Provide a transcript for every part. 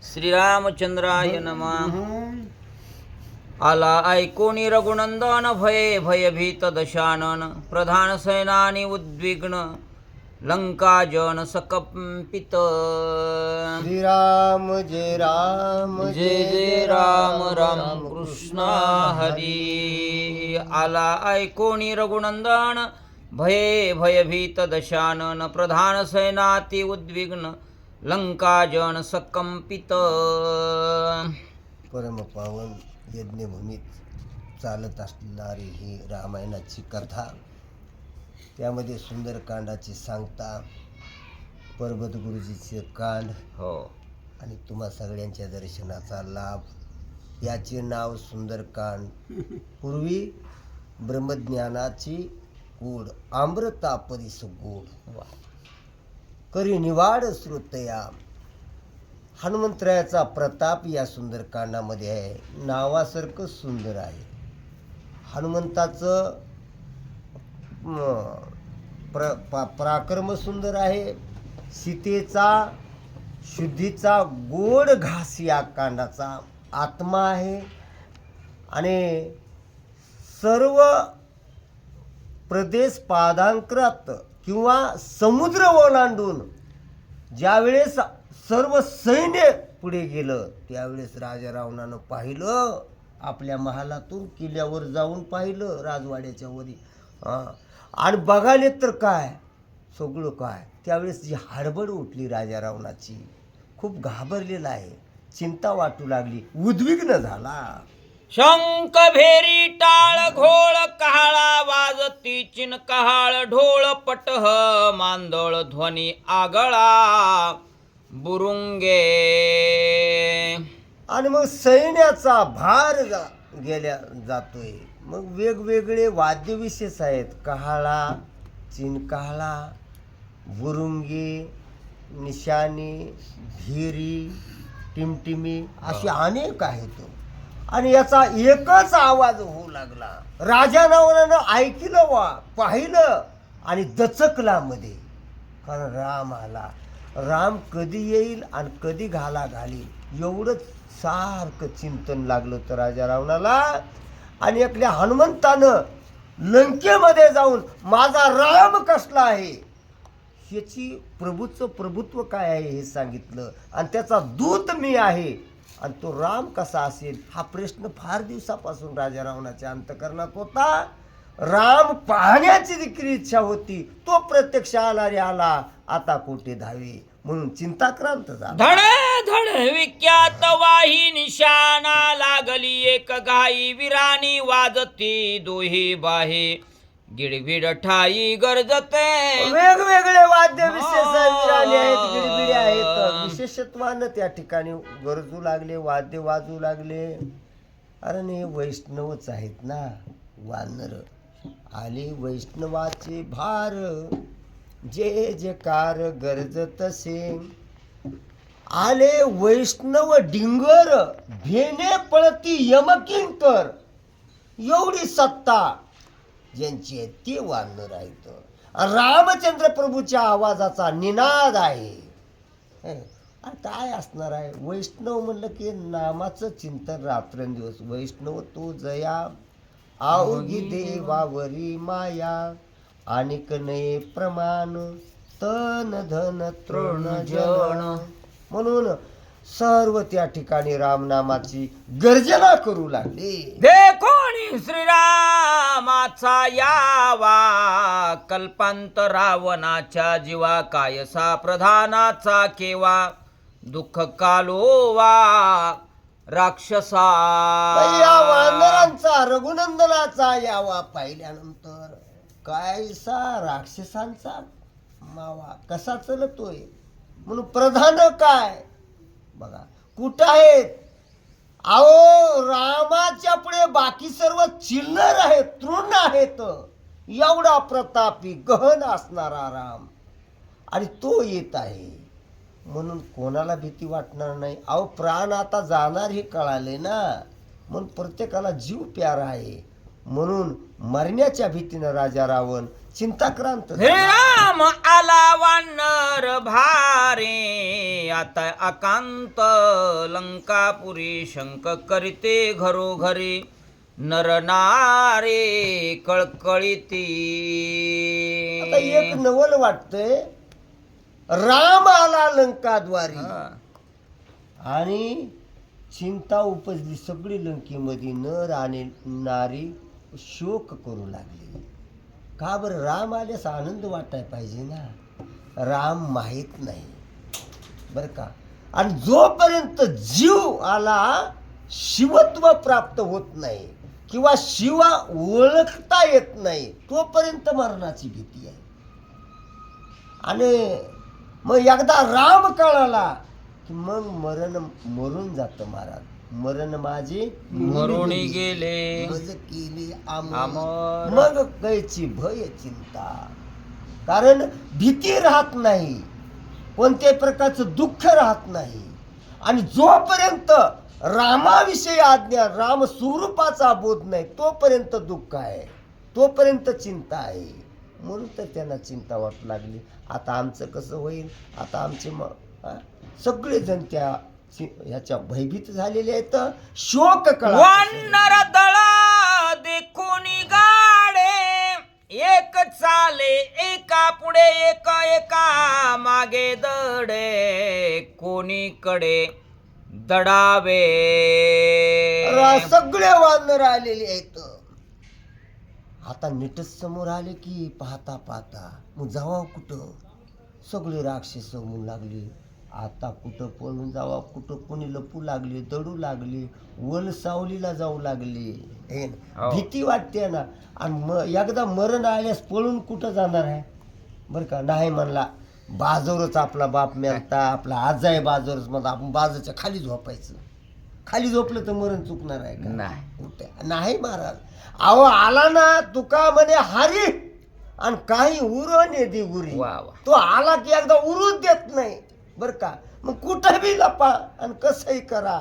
श्रीरामचंद्राय नमः. आला ऐकोनी रघुनंदन भये भयभीत दशानन प्रधान सैनानी उद्विग्न लंका जन सकंपित. श्रीराम जय राम जय जय राम राम कृष्ण हरी. आला ऐकोनी रघुनंदन भये भयभीत दशानन प्रधान सैनाती उद्विग्न लंका जन सकंपित. परमपावन यज्ञभूमीत चालत असणारी ही रामायणाची कथा, त्यामध्ये सुंदरकांडाची सांगता, पर्वत गुरुजीचे कांड हो आणि तुम्हा सगळ्यांच्या दर्शनाचा लाभ. याचे नाव सुंदरकांड. पूर्वी ब्रह्मज्ञानाची गोड अमृता परिस गोड करी निवाड श्रोतया. हनुमंतरायाचा प्रताप या सुंदरकांडामध्ये आहे. नावासारखं सुंदर आहे. हनुमंताचं पराक्रम सुंदर आहे. सीतेचा शुद्धीचा गोड घास या कांडाचा आत्मा आहे. आणि सर्व प्रदेश पादांकरात किंवा समुद्र ओलांडून ज्यावेळेस सर्व सैन्य पुढे गेलं, त्यावेळेस राजा रावणानं पाहिलं, आपल्या महालातून किल्ल्यावर जाऊन पाहिलं राजवाड्याच्या वरी, आणि बघाले तर काय सगळं काय. त्यावेळेस जी हडबड उठली राजा रावणाची, खूप घाबरलेला आहे, चिंता वाटू लागली, उद्विग्न झाला. शंख भेरी टाळ घोळ कहाळा वाजती चिन कहाळ ढोळ पटह मांदळ ध्वनी आगळा बुरुंगे. आणि मग सैन्याचा भार गेल्या जातोय. मग वेगवेगळे वाद्य विशेष आहेत. कहाळा, चिनकाळा, बुरुंगी, निशाणी, भिरी, टिमटिमी अशी अनेक आहेत. आणि याचा एकच आवाज होऊ लागला. राजा रावणानं ऐकलं वा पाहिलं आणि दचकला मध्ये. कारण राम आला. राम कधी येईल आणि कधी घाला घालील एवढंच सारखं चिंतन लागलं तर राजा रावणाला. आणि आपल्या हनुमंतानं लंकेमध्ये जाऊन माझा राम कसला आहे ह्याची प्रभूचं प्रभुत्व काय आहे हे सांगितलं. आणि त्याचा दूत मी आहे. आणि तो राम कसा असेल हा प्रश्न फार दिवसापासून राजा रावणाच्या अंतःकरणात होता. राम पाहण्याची देखील इच्छा होती. तो प्रत्यक्ष आला रे आला, आता कोठे धावे म्हणून चिंताक्रांत झाला. धड धड विख्यात वाही निशाणा लागली एक गाई विराणी वाजती दोही बाहे गिडबिड ठाई गरजते. वेगवेगळे वाद्य विशेष विराणी आहेत, गिडबिडी आहेत. विशेषत्वानं त्या ठिकाणी गरजू लागले, वाद्य वाजू लागले. अरे हे वैष्णवच आहेत ना, वानर आले वैष्णवाचे भार, जे जे कार गरजतसे. आले वैष्णव डिंगर भेने पळती यमकिंकर. एवढी सत्ता ज्यांची आहे ते वानर आहेत. रामचंद्र प्रभूच्या आवाजाचा निनाद आहे. काय असणार आहे वैष्णव म्हणलं की नामाचं चिंतन रात्रंदिवस. वैष्णव तो जया आवगी देवावरी माया आणिक नये प्रमाण तन धन तृण जन. म्हणून सर्व त्या ठिकाणी रामनामाची गर्जना करू लागले. देखोनी श्रीरामाचा यावा कल्पांत रावणाच्या जीवा कायसा प्रधानाचा केवा दुःख कालोवा राक्षसा. या वानरांचा रघुनंदनाचा यावा पाहिल्यानंतर कायसा राक्षसांचा मावा कसा चलतोय. म्हणून प्रधान काय बघा कुठं आहेत. अहो रामाच्या पुढे बाकी सर्व चिल्लर आहेत, तृण आहेत. एवढा प्रतापी गहन असणारा राम आणि तो येत आहे म्हणून कोणाला भीती वाटणार नाही. अहो प्राण आता जाणार हे कळाले ना, म्हणून प्रत्येकाला जीव प्यारा आहे. म्हणून मरण्याच्या भीतीनं राजा रावण चिंताक्रांत हे राम आला वानर भारे, आता अकांत लंकापुरी, शंक करीते घरोघरी, नर नारे कळकळीती. आता एक नवल वाटतंय, राम आला लंकाद्वारी हा. आणि चिंता उपजली सगळी लंकेमध्ये, नर आणि नारी शोक करू लागले. का बरं? राम आल्यास आनंद वाटायला पाहिजे ना. राम माहीत नाही बरं का. आणि जोपर्यंत जीव आला शिवत्व प्राप्त होत नाही किंवा शिवा ओळखता येत नाही, तोपर्यंत मरणाची भीती आहे. आणि मग एकदा राम कळाला की मग मरून जातं महाराज. मरण माझे मरुणी गेले मज केली आमर. आमर. मग कैची भय चिंता, कारण भीती राहत नाही, कोणत्याही प्रकारचं दुःख राहत नाही. आणि जोपर्यंत रामाविषयी आज्ञा, राम स्वरूपाचा बोध नाही, तोपर्यंत दुःख आहे, तोपर्यंत चिंता आहे. म्हणून तर त्यांना चिंता वाटू लागली, आता आमचं कसं होईल, आता आमचे सगळेजण त्या ह्याच्या भयभीत झालेले आहेत. शोक कळा. वानर दळ देखून गाडे, एक चाले एका पुढे, एका मागे दडे, कोणीकडे दडावे. सगळे वानर आलेले आहेत. आता नीटच समोर आले की पाहता पाहता मग जावा कुठं, सगळे राक्षस म्हणू लागले. आता कुठं पळून जावा, कुठं कोणी लपू लागले, दडू लागले, वल सावलीला जाऊ लागले. भीती वाटते ना. आणि एकदा मरण आल्यास पळून कुठं जाणार आहे बरं का. नाही म्हणला बाजूरच आपला बाप मेलता, आपला आज आहे बाजूरच, मग आपण बाजूच्या खाली झोपायचं. खाली झोपलं तर मरण चुकणार आहे का? नाही. कुठे नाही महाराज. अहो आला ना तुका म्हणे हारी, आणि काही उरणे दे गुरी. वा वा. तो आला की एकदा उरूच देत नाही बर का. मग कुठं बी लपा आणि कसंही करा,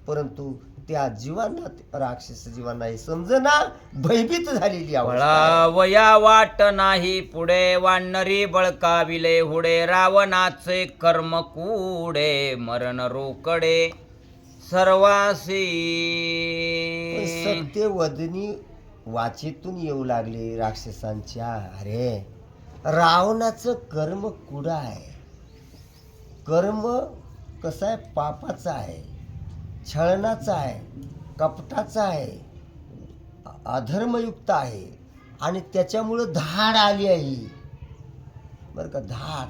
परंतु त्या जीवांना, राक्षस जीवांना हे समजना, भयभीत झालेली अवस्था. वया वाट नाही पुढे, वानरी बळकाविले हुडे, रावणाचे कर्म कुडे, मरण रोकडे सर्वासी. सत्य वदनी वाचेतून येऊ लागले राक्षसांच्या. अरे रावणाचं कर्म कुडं आहे. कर्म कसं आहे? पापाचं आहे, छळणाचं आहे, कपटाचं आहे, अधर्मयुक्त आहे. आणि त्याच्यामुळं धाड आली आहे बरं का, धाड.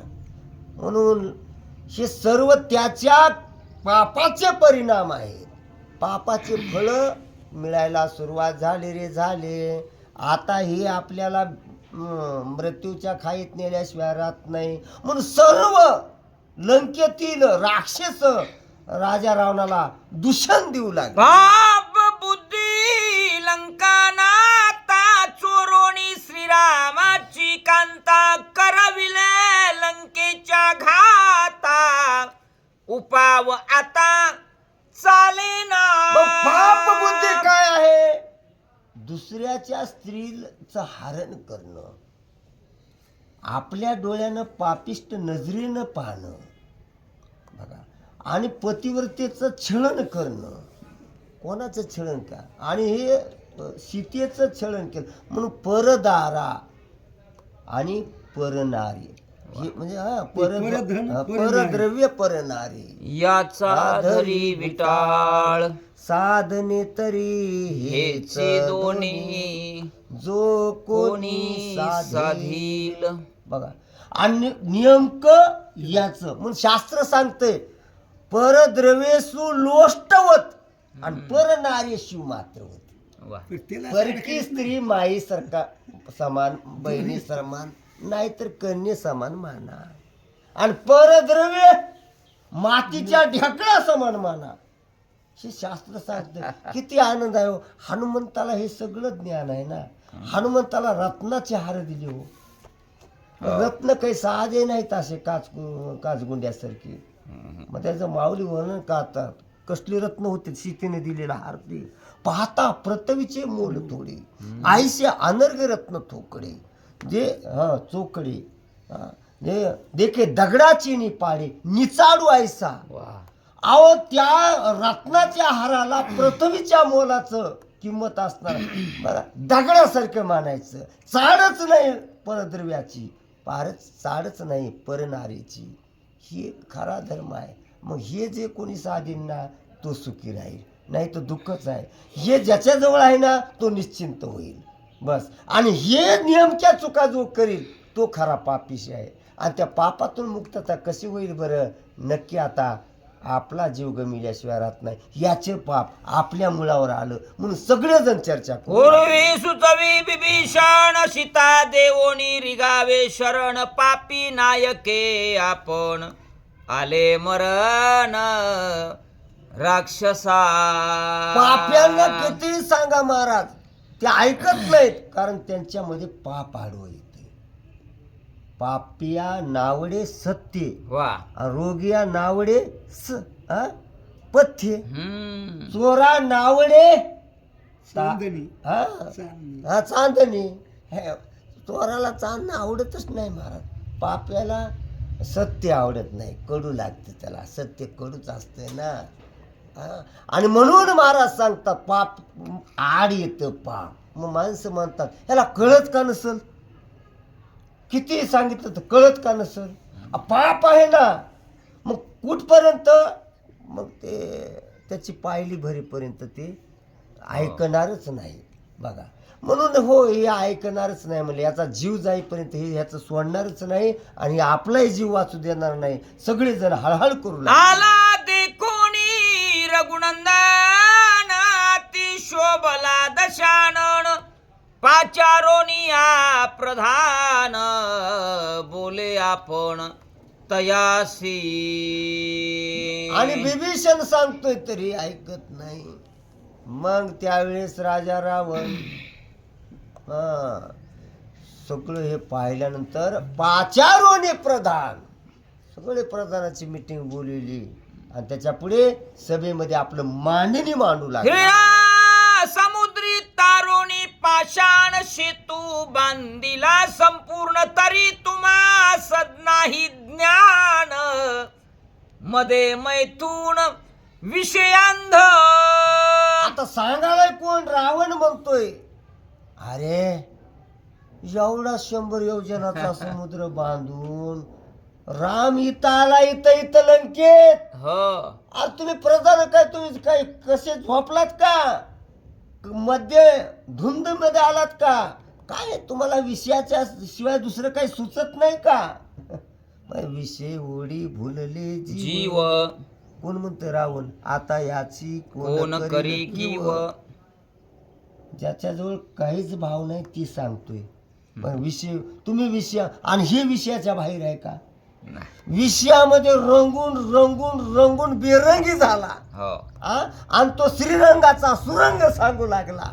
म्हणून हे सर्व त्याच्या पापाचे परिणाम आहेत. पापाचे फळ मिळायला सुरुवात झाली रे झाले. आता हे आपल्याला मृत्यूच्या खाईत नेल्याशिवाय राहत नाही. म्हणून सर्व लंकेतील राक्षस राजा रावणाला दूषण देऊ लागले. पाप बुद्धी लंकानाता, चोरोणी श्रीरामाची कांता, करविले लंकेच्या घाता, उपाव आता चाले ना. पाप बुद्धी काय आहे? दुसऱ्याच्या स्त्रीचं हरण करणं, आपल्या डोळ्यानं पापिष्ट नजरेनं पाहणं बघा, आणि पतिव्रतेचं छळण करणं. कोणाचं छळण का? आणि हे सीतेचं छळण केलं म्हणून परदारा आणि परनारी, हे म्हणजे परद्रव्य परनारी. याचा धरी विटाळ, साधने तरी हेचे दोन्ही, जो कोणी साधील. बघा, आणि नेमक याच म्हणून शास्त्र सांगतंय, परद्रव्येसु लोष्टवत आणि परनारीशु मात्रवत. वा. परकी स्त्री माई सारखा समान, बहिणी समान, नाहीतर कन्ये समान माना. आणि परद्रव्य मातीच्या ढेकळा समान माना. हे शास्त्र सांगतं. किती आनंद आहे हो. हनुमंताला हे सगळं ज्ञान आहे ना. हनुमंताला रत्नाचे हार दिले हो. रत्न काही साधे नाहीत असे काचगुंड्यासारखे. मग त्याचं माऊली वर्णन करतात, कसली रत्न होते सीतेने दिलेला हार ते पाहता पृथ्वीचे मोल थोडे, आईचे अनर्घ रत्न थोकडे, जे चोकडी देखे दगडाची नि पाडे निचाडू ऐसा. वा अहो त्या रत्नाच्या हाराला पृथ्वीच्या मोलाचं किंमत असणार बघा, दगडासारखं मानायचं. चाडच नाही परद्रव्याची, फारच चाडच नाही परनारीची. ही खरा धर्म आहे. मग हे जे कोणी साधीन ना तो सुखी राहील, नाही तर दुःखच आहे. हे ज्याच्याजवळ आहे ना तो निश्चिंत होईल बस. आणि हे नेमक्या चुका जो करील तो खरा पापीशी आहे. आणि त्या पापातून मुक्तता कशी होईल बरं? नक्की आता आपला जीव गमिल्याशिवाय राहत नाही. याचे पाप आपल्या मुळावर आलं म्हणून सगळेजण चर्चा करू. पूर्वी सुतवी बिभीषण सीता देवोनी रिगावे शरण पापी नायके आपण आले मरण राक्षसा. पाप्यांना किती सांगा महाराज, ते ऐकत नाहीत, कारण त्यांच्यामध्ये पाप आडवं येते. पापिया नावडे सत्य, वा रोगिया नावडे पथ्य, हम्म चोरा नावडे चांदणी. चांदणी. हे चोराला चांदणं आवडतच नाही महाराज. पाप्याला सत्य आवडत नाही, कडू लागते त्याला. सत्य कडूच असते ना. आणि म्हणून महाराज सांगतात पाप आड येतं पाप. मग माणसं म्हणतात ह्याला कळत का नसल? किती सांगितलं तर कळत का नसल? पाप आहे ना. मग कुठपर्यंत? मग ते त्याची पायली भरीपर्यंत ते ऐकणारच नाही बघा. म्हणून हो हे ऐकणारच नाही म्हणजे याचा जीव जाईपर्यंत हे ह्याचं सोडणारच नाही आणि आपलाही जीव वाचू देणार नाही. सगळेजण हळहळ करू लागले. आला देखोनी रघुनंदन अति शोभला दशानन पाचारोनिया प्रधान बोले आपण तयासी. आणि बिभीषण सांगतोय तरी ऐकत नाही. मग त्यावेळेस राजा रावण सगळं हे पाहिल्यानंतर पाचारोने प्रधान, सगळे प्रधानाची मीटिंग बोलवली आणि त्याच्या पुढे सभेमध्ये आपलं मांडणी मांडू लागले. हिरा समुद्री तारोणी पाषाण सेतू बांधिला संपूर्ण तरी तुम्हा सदनाही ज्ञान मध्ये मैथून विषयांध. आता सांगायला कोण? रावण म्हणतोय अरे एवढा 100 योजनाचा समुद्र बांधून राम इथं आला, इथं लंकेत. हो आज तुम्ही प्रधान काय, तुम्ही काय कसे झोपलात का? मध्ये धुंद मध्ये आलात का? काय तुम्हाला विषयाच्या शिवाय दुसरं काही सुचत नाही का? विषय ओढी भुलले जीव कोण म्हणते रावण. आता याची कोण करी किव. ज्याच्याजवळ काहीच भाव नाही ती सांगतोय. पण विषय तुम्ही विषय आणि हे विषयाच्या बाहेर आहे का? विषयामध्ये रंगून रंगून रंगून बेरंगी झाला. हो आणि तो श्रीरंगाचा सुरंग सांगू लागला.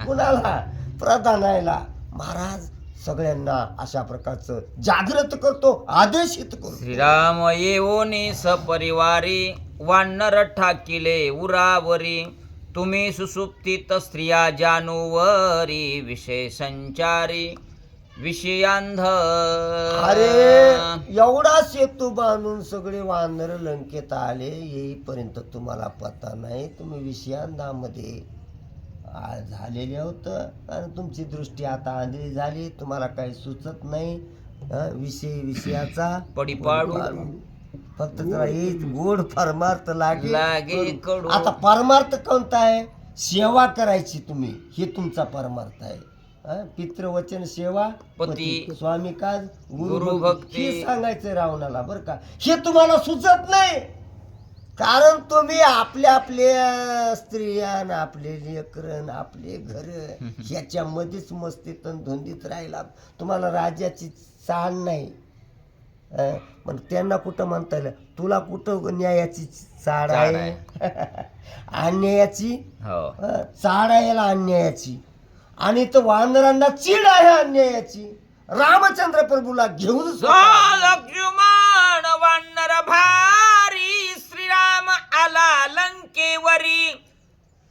कुणाला? प्रधानायला. महाराज सगळ्यांना अशा प्रकारचं जागृत करतो, आदेशित करतो. श्रीराम येवोनी सपरिवारी वानर ठाकिले उरावरी तुम्ही सुसुप्तीत स्त्रिया जानूवरी विषय संचारी विषयांध. अरे एवढा सेतू बांधून सगळे वानर लंकेत आले येईपर्यंत तुम्हाला पता नाही. तुम्ही विषयांधामध्ये झालेले होत आणि तुमची दृष्टी आता आंधळी झाली. तुम्हाला काही सुचत नाही. विषयाचा पडी पाडू. फक्त जरा एक गोड परमार्थ लागे कडू. आता परमार्थ कोणता आहे? सेवा करायची तुम्ही, हे तुमचा परमार्थ आहे. पितृवचन सेवा पती स्वामी काज गुरु भक्ती. हे सांगायचं रावणाला बरं का. हे तुम्हाला सुचत नाही कारण तुम्ही आपल्या आपल्या स्त्रिया आपले लेकरं आपले घर ह्याच्यामध्येच मस्तीत धुंदीत राहिलात. तुम्हाला राज्याची चाल नाही. पण त्यांना कुठं म्हणता येईल? तुला कुठं न्यायाची चाड आहे? अन्यायाची चाड आहे याला, अन्यायाची. आणि तो वानरांना चीड आहे अन्यायाची. रामचंद्र प्रभूला घेऊन लक्ष्मण वानर भारी श्रीराम आला लंकेवरी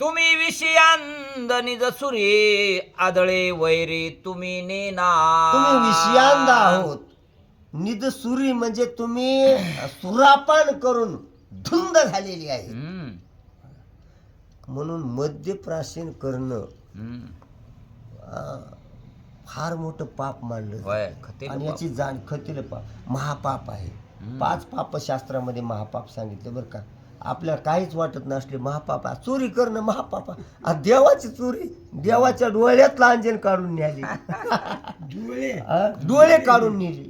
तुम्ही विषयांद निज सुरी आदळे वैरी तुम्ही नेना. तुम्ही विषयांद आहोत. निदसुरी म्हणजे तुम्ही सुरापान करून धुंद झालेली आहे. हम्म, म्हणून मद्यप्राशन करणं हम्म. फार मोठं पाप मानलं जातं. होय, खतेलं आणि पाप. याची जाण खतेलं पाप महापाप आहे. 5 पाप शास्त्रामध्ये महापाप सांगितले बरं का. आपल्याला काहीच वाटत नसले महापाप आहे. चोरी करणं महापाप आहे. देवाची चोरी, देवाच्या डोळ्यातला अंजन काढून न्याली. डोळे काढून नेले.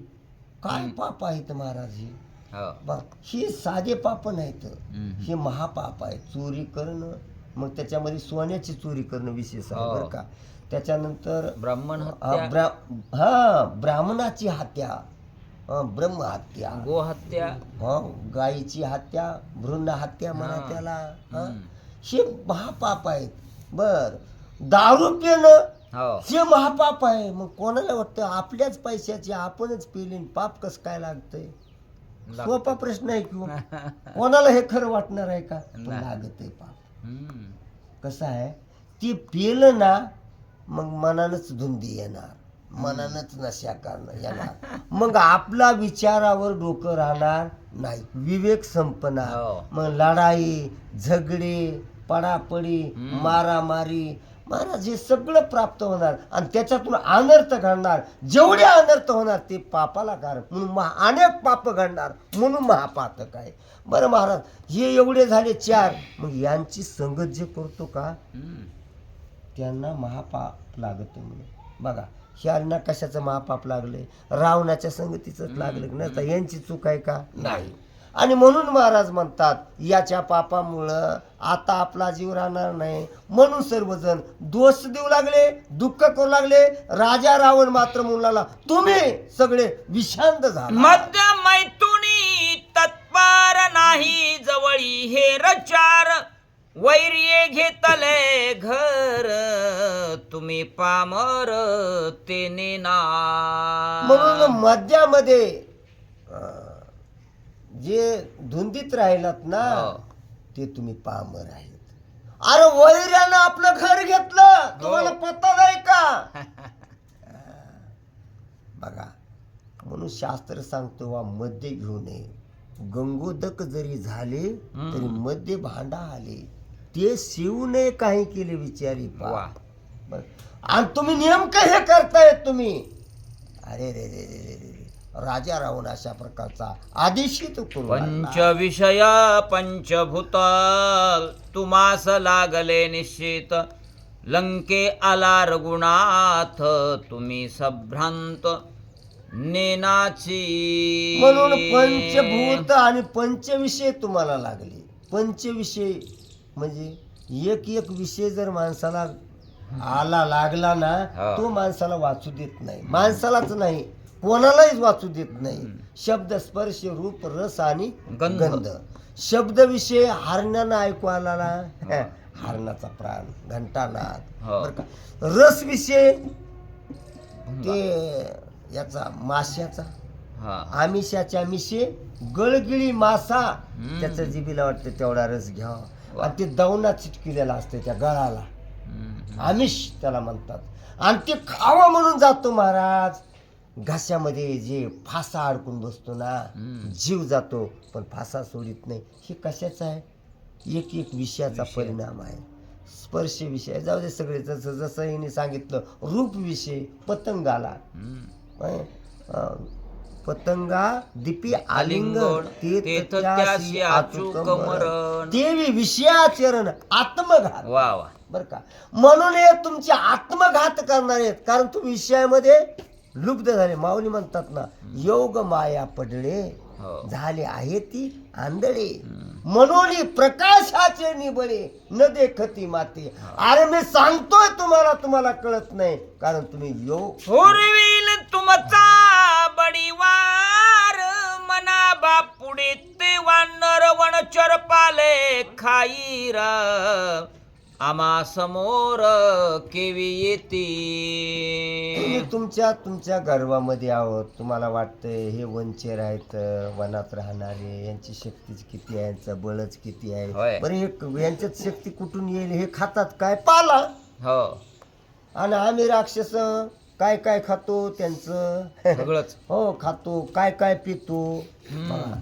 काय पाप आहेत महाराज हे. हो. बघ, हे साधे पाप नाहीत, हम्म. हे महापाप आहे. चोरी करणं, मग त्याच्यामध्ये सोन्याची चोरी करणं विशेष आहे हो. बरं का. त्याच्यानंतर ब्राह्मण हत्या, ब्राह्मणाची हत्या, ब्रह्म हत्या, गोहत्या, गायीची हत्या, भ्रूण हत्या म्हणा हा. त्याला. हम्म. हे महापाप आहेत. बर, दारू पिणं हो. हे महापाप आहे. मग कोणाला वाटतं आपल्याच पैशाची आपणच पिली, पाप कसं काय लागतंय? सोपा प्रश्न आहे किंवा कोणाला हे खरं वाटणार आहे का? पण नाही. लागत आहे पाप. हम्म. कसं आहे, ती पिलं ना मग मनानच धुंदी येणार, मनानच नशा करणं येणार. मग आपला विचारावर डोकं राहणार नाही, विवेक संपणार. हो. मग लढाई, झगडे, पडापडी, मारामारी, महाराज हे सगळं प्राप्त होणार. आणि त्याच्यातून अनर्थ घडणार. जेवढे अनर्थ होणार ते पापाला कारक, म्हणून अनेक पाप घडणार, म्हणून महापातक आहे. बरं महाराज, हे एवढे झाले 4. मग यांची संगत जे करतो का हम्म. त्यांना महापाप लागत म्हणून. बघा, ह्यांना कशाचं महापाप लागलंय? रावणाच्या संगतीचंच लागलं ना. तर यांची चूक आहे का? नाही. आणि म्हणून महाराज म्हणतात, याच्या पापामुळं आता आपला जीव राहणार नाही. म्हणून सर्वजण दोष देऊ लागले, दुःख करू लागले. राजा रावण मात्र म्हणू लागला, तुम्ही सगळे विषांत झाला. मध्य मैथुनी तत्पर नाही जवळी हे रचार वैर्ये घेतले घर तुम्ही पामर ते नेना. म्हणून मध्यामध्ये जे धुंदीत राहिलात ना, हो. ते तुम्ही पामर आहेत. अरे वैर्यानं आपलं घर घेतलं, तुम्हाला पत्ता नाही का? बघा, म्हणून शास्त्र सांगतो वा मध्य घेऊ नये. गंगोदक जरी झाले तरी मध्ये भांडा आले, ते शिवू नये काही केले विचारी वा. बरं. आणि तुम्ही नेमकं हे करताय तुम्ही. अरे रे रे रे रे रे, राजा रावण अशा प्रकारचा आदेशित करू लागला. पंचविषय पंचभूत तुम्हास लागले निश्चित लंके आला रघुनाथ तुम्ही संभ्रांत नेनाची. म्हणून पंचभूत आणि पंचविषय तुम्हाला लागले. पंचविषय म्हणजे एक एक विषय जर माणसाला आला लागला ना, हा. तो माणसाला वाचू देत नाही. माणसालाच नाही, कोणालाही वाचू देत नाही. शब्द, स्पर्श, रूप, रस आणि गंध. गंध. शब्द विषय हरण्यानं ऐकू आला ना, हरणाचा प्राण, घंटानाद. हो. बरं का. रस विषय ते याचा माश्याचा, हा. आमिषाच्या मिशे गळगिळी मासा, त्याच्या जिभेला वाटतं तेवढा रस घ्यावा. आणि ते दवना चिटकिलेला असते त्या गळाला, आमिष त्याला म्हणतात. आणि ते खावं म्हणून जातो महाराज. घासामध्ये जे फासा अडकून बसतो ना, जीव जातो पण फासा सोडित नाही. हे कशाचं आहे? एक एक विषयाचा परिणाम आहे. स्पर्श विषय जाऊ दे सगळे, जसं जसं हिने सांगितलं. रूप विषय पतंगाला, पतंगा दीपी आलिंगन तेथ त्यासी आचूक मरण. देवी विषयाचरण आत्मघात. वा वा. बर का. म्हणून हे तुमचे आत्मघात करणार आहेत, कारण तुम्ही विषयामध्ये लुप्त झाले. माऊली म्हणतात ना, योग माया पडले हो. झाले आहे ती आंधळे, म्हणून प्रकाशाचे निबळे न देखती माते. अरे मी सांगतोय तुम्हाला, तुम्हाला कळत नाही, कारण तुम्ही योग होरविल तुमचा बडीवार मना बापुडे ते वानर वनचर पाले खाईरा आम्हा समोर केवी येती. तुम्ही तुमच्या गर्भामध्ये आहोत, तुम्हाला वाटतंय हे वनचेर आहेत, वनात राहणारे, यांची शक्ती किती आहे, यांचं बळच किती होय. आहे. बरं हे यांच्यात शक्ती कुठून येईल? हे खातात काय? पाला. हो आणि आम्ही राक्षस काय काय खातो त्यांचं सगळंच. हो खातो, काय काय पितो. बघा.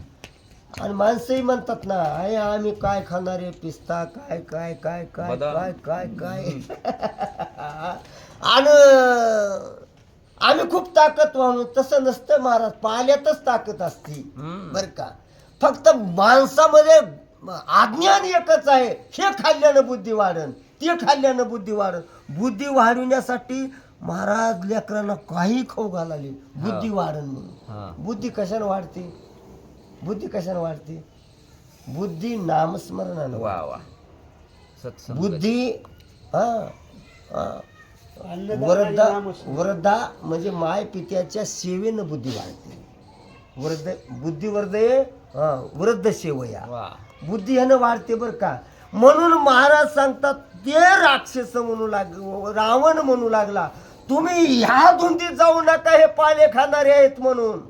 आणि माणसंही म्हणतात ना, अरे आम्ही काय खाणारे, पिस्ता काय काय काय काय बदाम. काय काय काय आणि आम्ही खूप ताकदवान. तसं नसतं महाराज, पाल्यातच ताकद असते बर का. फक्त माणसामध्ये अज्ञान एकच आहे, हे खाल्ल्यानं बुद्धी वाढन, ते खाल्ल्यानं बुद्धी वाढन. बुद्धी वाढविण्यासाठी महाराज लेकरांना काही खाऊ घालाले, बुद्धी वाढन हा. म्हणून. बुद्धी कशाने वाढते? बुद्धी कशाने वाढते? बुद्धी नामस्मरणानं वा वाढते. वा सत्संग. बुद्धी हा हा. अन्नदान आणि नामस्मरण. वरदा म्हणजे माय पित्याच्या सेवेनं बुद्धी वाढते. बुद्धी वर्धये वृद्ध सेवया. वा बुद्धी ह्यानं वाढते बर का. म्हणून महाराज सांगतात, ते राक्षस म्हणू रावण म्हणू लागला, तुम्ही ह्या धुंदीत जाऊ नका, हे पाले खाणारे आहेत म्हणून.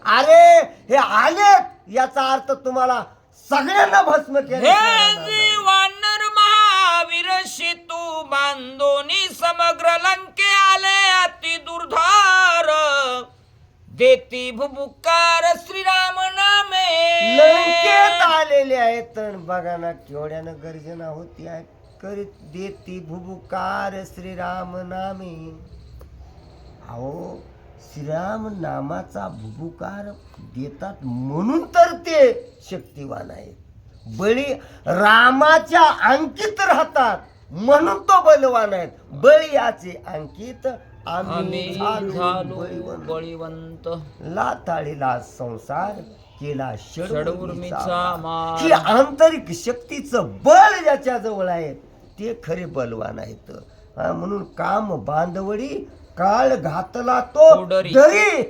अरे हे आलेत, याचा अर्थ तुम्हाला सगळ्यांना भस्म केले. हे वानर महावीर सेतू बांधोनी समग्र लंके आले अति दुर्धार. देती भुबुकार श्रीराम नामे. लंकेत आलेले आहेत. बघा ना केवढ्यानं गर्जना होती आहे. करीत देती भुबुकार श्रीराम नामे. अहो श्रीराम नामाचा भुबुकार देतात म्हणून तर ते शक्तिवान आहेत. बळी रामाच्या अंकित राहतात म्हणून तो बलवान आहेत. बळी याचे अंकित आम्ही झालो बळीवंत. लाताळीला संसार केला षडूर्मीचा मार. ही आंतरिक शक्तीचं बळ ज्याच्या जवळ आहे ते खरे बलवान आहेत. म्हणून काम बांधवडी काळ घातला तो पुढरी. दरी,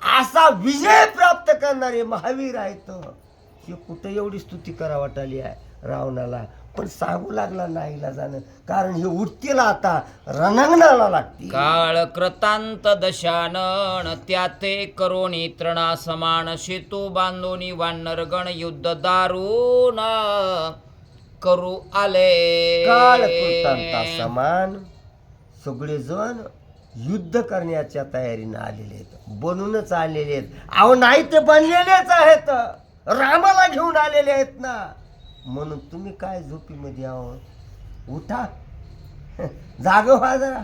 असा विजय प्राप्त करणारे महावीर आहेत. हे कुठं एवढी स्तुती करा वाटाली आहे रावणाला, पण सांगू लागला नाहीला जाणं, कारण हे उठतील आता रणांगणाला लागतील. काळ कृतांत दशानन त्याते करोनी तृणा समान. सेतू बांधोनी वानर गण युद्ध दारुण करू आले. काळ कृतांता समान सगळेजण युद्ध करण्याच्या तयारीनं आलेले आहेत, बनूनच आलेले आहेत. अहो नाही ते बनलेलेच आहेत, रामाला घेऊन आलेले आहेत ना. म्हणून तुम्ही काय झोपीमध्ये आहो, उठा जाग व्हा जरा.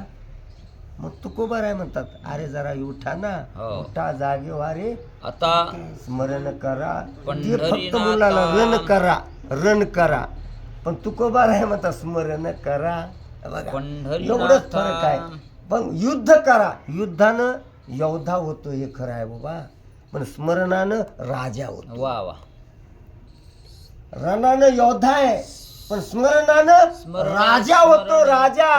मग तुकोबार आहे म्हणतात, अरे जरा उठा ना, हो. उठा जागे व्हा रे, आता स्मरण करा. ते पंढरीनाथा. फक्त मुलाला रण करा. पण तुकोबार आहे म्हणतात स्मरण करा. बघा पंढरीनाथा. एवढंच फरक आहे. पण युद्ध करा, युद्धानं योद्धा होतो हे खरं आहे बाबा, पण स्मरणानं राजा होतो. वा वा. रणानं योद्धा आहे, पण स्मरणानं राजा होतो. राजा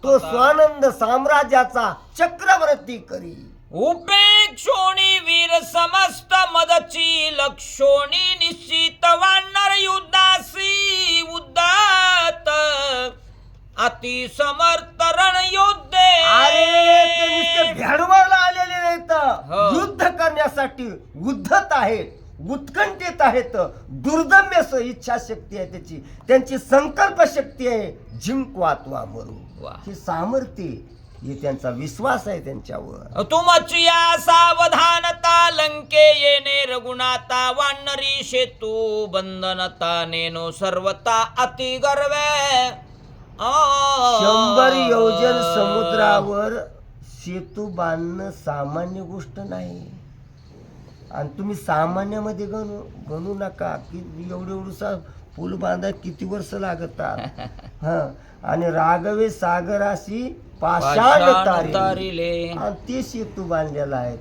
तो स्वानंद साम्राज्याचा चक्रवर्ती करी. उपेक्षोणी वीर समस्त मदची लक्षोणी निश्चित वानर युद्धासी उद्दात अति समर्थ रण योद्धे. अरे ते नुसते भेडवायला आलेले नाहीत, हो. युद्ध करण्यासाठी उद्धत आहेत, उत्कंठित आहेत. दुर्दम्य इच्छाशक्ती आहे त्याची, त्यांची संकल्प शक्ती आहे. जिंकवात्वा मरू, वा. ही सामर्थ्य, हे त्यांचा विश्वास आहे त्यांच्यावर. तुमची या सावधानता लंके येणे रघुनाथा. वानरी सेतू बंधनता नेनो सर्वता अति गर्वे. 100 योजन समुद्रावर सेतू बांधणं सामान्य गोष्ट नाही. आणि तुम्ही सामान्यामध्ये गणू नका की एवढसा पूल बांधाय किती वर्ष लागतात. हा, आणि राघवे सागराशी पाषाण तारिले, आणि ते सेतू बांधलेला आहे.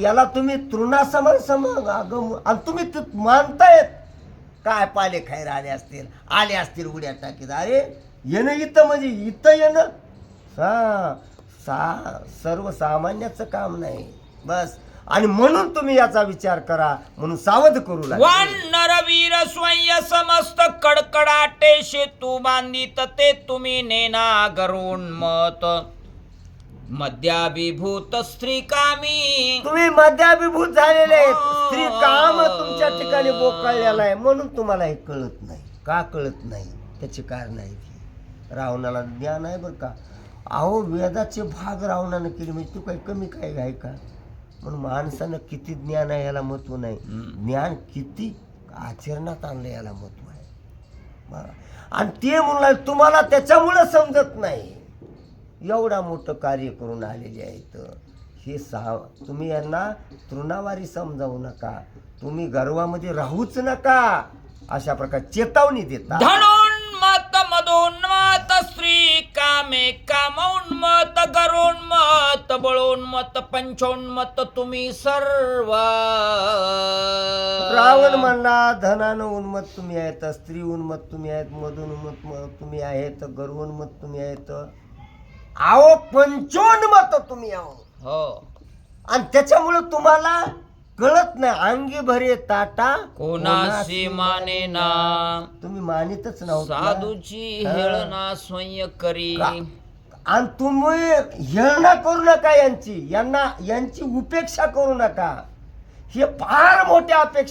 याला तुम्ही तृणासमान आणि तुम्ही मानतायत काय पाले खायर आले असतील उड्या टाकीत. अरे येणं इथं म्हणजे इथं येणं सर्वसामान्याचं काम नाही बस. आणि म्हणून तुम्ही याचा विचार करा, म्हणून सावध करू लागला. वानर वीर स्वयं समस्त कडकडाटे शेतू बांधित ते तुम्ही नेना गरुण मत मद्याभिभूत स्त्री कामी. तुम्ही मद्याभिभूत झालेले आहेत. स्त्री काम तुमच्या ठिकाणी बोकळलेला आहे म्हणून तुम्हाला हे कळत नाही. का कळत नाही त्याचे कारण आहे की रावणाला ज्ञान आहे बरं का. अहो वेदाचे भाग रावणानं केले म्हणजे तू काही कमी काय आहे का. म्हणून माणसानं किती ज्ञान आहे याला महत्व नाही, ज्ञान किती आचरणात आणलं याला महत्व आहे. बरं. आणि ते म्हणलं तुम्हाला त्याच्यामुळं समजत नाही. एवढा मोठं कार्य करून आलेले आहेत हे तुम्ही यांना तृणावारी समजावू नका. तुम्ही गर्वामध्ये राहूच नका अशा प्रकारे चेतावणी देता. धनोन्मत मदोन्मत स्त्री कामे कामोन्मत गरोन्मत बळोन्मत पंचोन्मत तुम्ही सर्व. रावण म्हणला धनानं उन्मत तुम्ही आहेत, स्त्री उन्मत तुम्ही आहेत, मधोन्मत तुम्ही आहेत, गर्वोन्मत तुम्ही आहेत, आहो पंचोन्मत तुम्ही आहो. हो. आणि त्याच्यामुळे तुम्हाला कळत नाही. अंगी भरे ताटा कोणाशी माने ना तुम्ही मानितच नव्हता. साधूची हेळना स्वयं करी. आणि तुम्ही हेळना करू नका यांची उपेक्षा करू नका. हे फार मोठ्या अपेक्षा